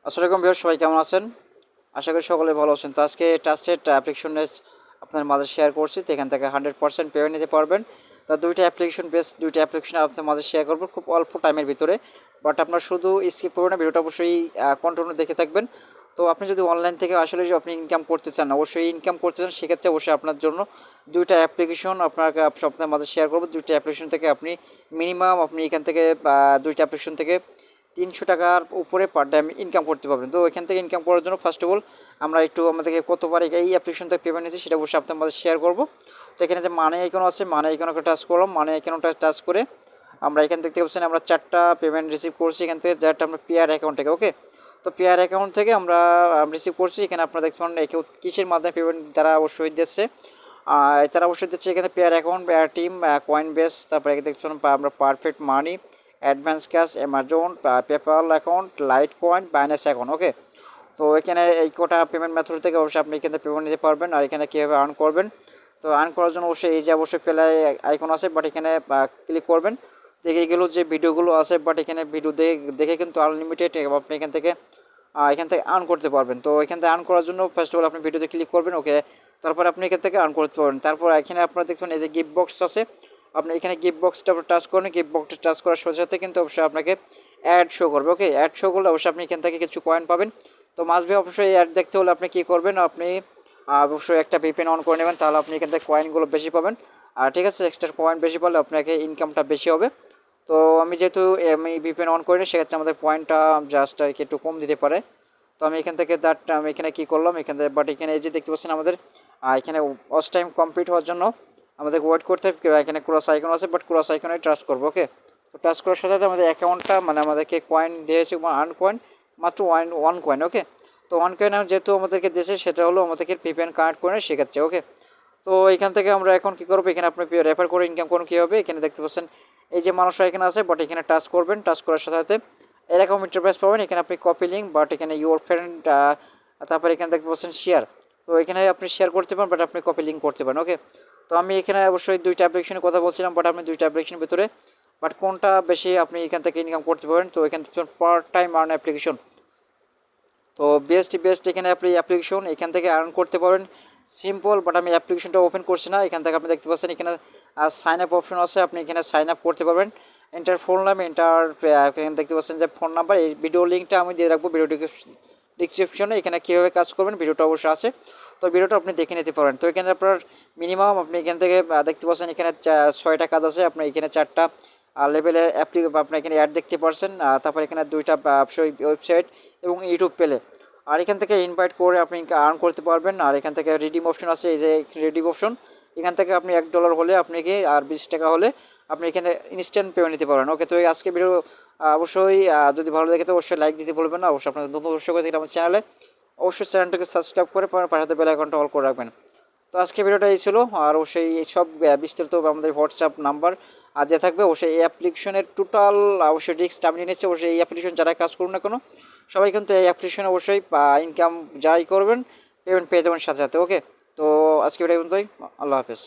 আসসালামু আলাইকুম ভিউয়ার, সবাই কেমন আছেন? আশা করি সকলে ভালো আছেন। তো আজকে ট্রাস্টেড অ্যাপ্লিকেশনে আপনার মাঝে শেয়ার করছি। তো এখান থেকে 100% পেমেন্ট নিতে পারবেন। তো দুইটা অ্যাপ্লিকেশন আপনার মাঝে শেয়ার করব খুব অল্প টাইমের ভিতরে। বাট আপনার শুধু স্কিপ করবেন না, ভিডিওটা অবশ্যই কন্টিনিউ দেখে থাকবেন। তো আপনি যদি অনলাইন থেকে আসলে যদি আপনি ইনকাম করতে চান, অবশ্যই ইনকাম করতে চান, সেক্ষেত্রে অবশ্যই আপনার জন্য দুইটা অ্যাপ্লিকেশন আপনার মাঝে শেয়ার করব। দুইটা অ্যাপ্লিকেশন থেকে আপনি মিনিমাম এখান থেকে দুইটা অ্যাপ্লিকেশন থেকে 300 টাকার উপরে পার ডে ইনকাম করতে পারবেন। তো এখান থেকে ইনকাম করার জন্য ফার্স্ট অফ অল আমরা একটু আমাদেরকে কতবার এই অ্যাপ্লিকেশন থেকে পেমেন্ট নিয়েছি সেটা অবশ্যই আপনার মধ্যে শেয়ার করবো। তো এখানে যে মানি আইকন আছে, মানি আইকনকে টাচ করলাম। মানি আইকনটা টাচ করে আমরা এখান থেকে দেখতে পাচ্ছেন আমরা 4টা পেমেন্ট রিসিভ করছি এখান থেকে, যেটা আমরা পিআর অ্যাকাউন্ট থেকে। ওকে, তো পিআর অ্যাকাউন্ট থেকে আমরা রিসিভ করছি। এখানে আপনারা দেখতে পারেন কিসের মাধ্যমে পেমেন্ট তারা অবশ্যই দিচ্ছে। তারা অবশ্যই দিচ্ছে এখানে Payeer account, Payeer team, Coinbase, তারপরে এখানে দেখতে পারেন আমরা Perfect Money, advance cash, Amazon, PayPal account, Litecoin, Binance account. Okay, তো এখানে এই কটা পেমেন্ট মেথড থেকে অবশ্যই আপনি এখানে পেমেন্ট নিতে পারবেন। আর এখানে কীভাবে আর্ন করবেন, তো আর্ন করার জন্য অবশ্যই এই যে অবশ্যই প্লে আইকন আছে, বাট এখানে ক্লিক করবেন। দেখে এগুলো যে ভিডিওগুলো আছে, বাট এখানে ভিডিও দেখে কিন্তু আনলিমিটেড আপনি এখান থেকে আর্ন করতে পারবেন। তো এখান থেকে আর্ন করার জন্য ফার্স্ট অফ অল আপনি ভিডিওতে ক্লিক করবেন। ওকে, তারপর আপনি এখান থেকে আর্ন করতে পারবেন। তারপর এখানে আপনারা দেখবেন এই যে গিফট বক্স আছে, আপনি এখানে গিফট বক্সটা টাচ করেন। গিফট বক্সটা টাচ করার সাথে সাথে কিন্তু অবশ্যই আপনাকে অ্যাড শো করবে। ওকে, অ্যাড শো করলে অবশ্যই আপনি এখান থেকে কিছু কয়েন পাবেন। তো মাস্ট বি অবশ্যই অ্যাড দেখতে হলে আপনি কী করবেন, আপনি অবশ্যই একটা ভিপিএন অন করে নেবেন, তাহলে আপনি এখান থেকে কয়েনগুলো বেশি পাবেন। আর ঠিক আছে, এক্সট্রা কয়েন বেশি পালে আপনাকে ইনকামটা বেশি হবে। তো আমি যেহেতু আমি ভিপিএন অন করিনি, সেক্ষেত্রে আমাদের পয়েন্টটা জাস্ট আর কি একটু কম দিতে পারে। তো আমি এখান থেকে আমি এখানে কী করলাম, এখান থেকে বাট এখানে এই যে দেখতে পাচ্ছেন আমাদের এখানে ওয়াচ টাইম কমপ্লিট হওয়ার জন্য আমাদের ওয়েট করতে হবে। এখানে ক্রস আইকন আছে, বাট ক্রস আইকনে টাচ করবো। ওকে, তো টাচ করার সাথে সাথে আমাদের অ্যাকাউন্টটা আমাদেরকে কয়েন দিয়েছে, আর্ন কয়েন মাত্র ওয়ান কয়েন। ওকে, তো ওয়ান কয়েন যেহেতু আমাদেরকে দিয়েছে, সেটা হলো আমাদেরকে ভিপিএন কানেক্ট করে শেখাচ্ছে। ওকে, তো এখান থেকে আমরা এখন কী করবো, এখানে আপনি রেফার করে ইনকাম করুন কীভাবে। এখানে দেখতে পাচ্ছেন এই যে মানুষরা এখানে আছে, বাট এখানে টাচ করবেন। টাচ করার সাথে সাথে এরকম ইন্টারফেস পাবেন। এখানে আপনি কপি লিঙ্ক, বাট এখানে ইউর ফ্রেন্ড, তারপরে এখানে দেখতে পাচ্ছেন শেয়ার। তো এখানে আপনি শেয়ার করতে পারেন, বাট আপনি কপি লিঙ্ক করতে পারেন। ওকে, তো আমি এখানে অবশ্যই দুইটা অ্যাপ্লিকেশনের কথা বলছিলাম, বাট আপনি দুইটা অ্যাপ্লিকেশনের ভিতরে বাট কোনটা বেশি আপনি এখান থেকে ইনকাম করতে পারেন। তো এখান থেকে পার্ট টাইম আর্ন অ্যাপ্লিকেশন, তো বেস্ট এখানে আপনি অ্যাপ্লিকেশন এখান থেকে আর্ন করতে পারেন সিম্পল। বাট আমি অ্যাপ্লিকেশনটা ওপেন করছি না। এখান থেকে আপনি দেখতে পাচ্ছেন এখানে সাইন আপ অপশন আছে, আপনি এখানে সাইন আপ করতে পারবেন। এন্টার ফোন নাম, এখানে দেখতে পাচ্ছেন যে ফোন নাম্বার। এই ভিডিও লিঙ্কটা আমি দিয়ে রাখবো ভিডিও ডিসক্রিপশনে। এখানে কীভাবে কাজ করবেন ভিডিওটা অবশ্যই আছে, তো ভিডিওটা আপনি দেখে নিতে পারেন। তো এখানে আপনার মিনিমাম আপনি এখান থেকে দেখতে পাচ্ছেন এখানে 6টা কাজ আছে। আপনি এখানে 4টা লেভেলের আপনি এখানে অ্যাড দেখতে পারছেন। তারপর এখানে 2টা ওয়েবসাইট এবং ইউটিউব পেলে। আর এখান থেকে ইনভাইট করে আপনি আর্ন করতে পারবেন। আর এখান থেকে রিডিম অপশন আছে, এই যে রিডিম অপশন, এখান থেকে আপনি $1 হলে আপনাকে আর 20 টাকা হলে আপনি এখানে ইনস্ট্যান্ট পেমেন্ট নিতে পারবেন। ওকে, তো আজকে ভিডিও অবশ্যই যদি ভালো দেখে তো অবশ্যই লাইক দিতে ভুলবেন না। অবশ্যই আপনাদের নতুন দর্শক হয়ে থাকলে আমার চ্যানেলে অবশ্যই চ্যানেলটাকে সাবস্ক্রাইব করে পাশাতে বেল আইকনটা অল করে রাখবেন। তো আজকে ভিডিওটা এই ছিল। আর অবশ্যই এই সব বিস্তারিত আমাদের হোয়াটসঅ্যাপ নাম্বার দেওয়া থাকবে। অবশ্যই এই অ্যাপ্লিকেশনের টোটাল অবশ্যই রিস্ক আমি নিয়ে নিচ্ছি। অবশ্যই এই অ্যাপ্লিকেশন যারা কাজ করুন না কোনো, সবাই কিন্তু এই অ্যাপ্লিকেশনে অবশ্যই ইনকাম যাই করবেন পেমেন্ট পেয়ে যাবেন সাথে সাথে। ওকে, তো আজকে ভিডিও পর্যন্তই। আল্লাহ হাফেজ।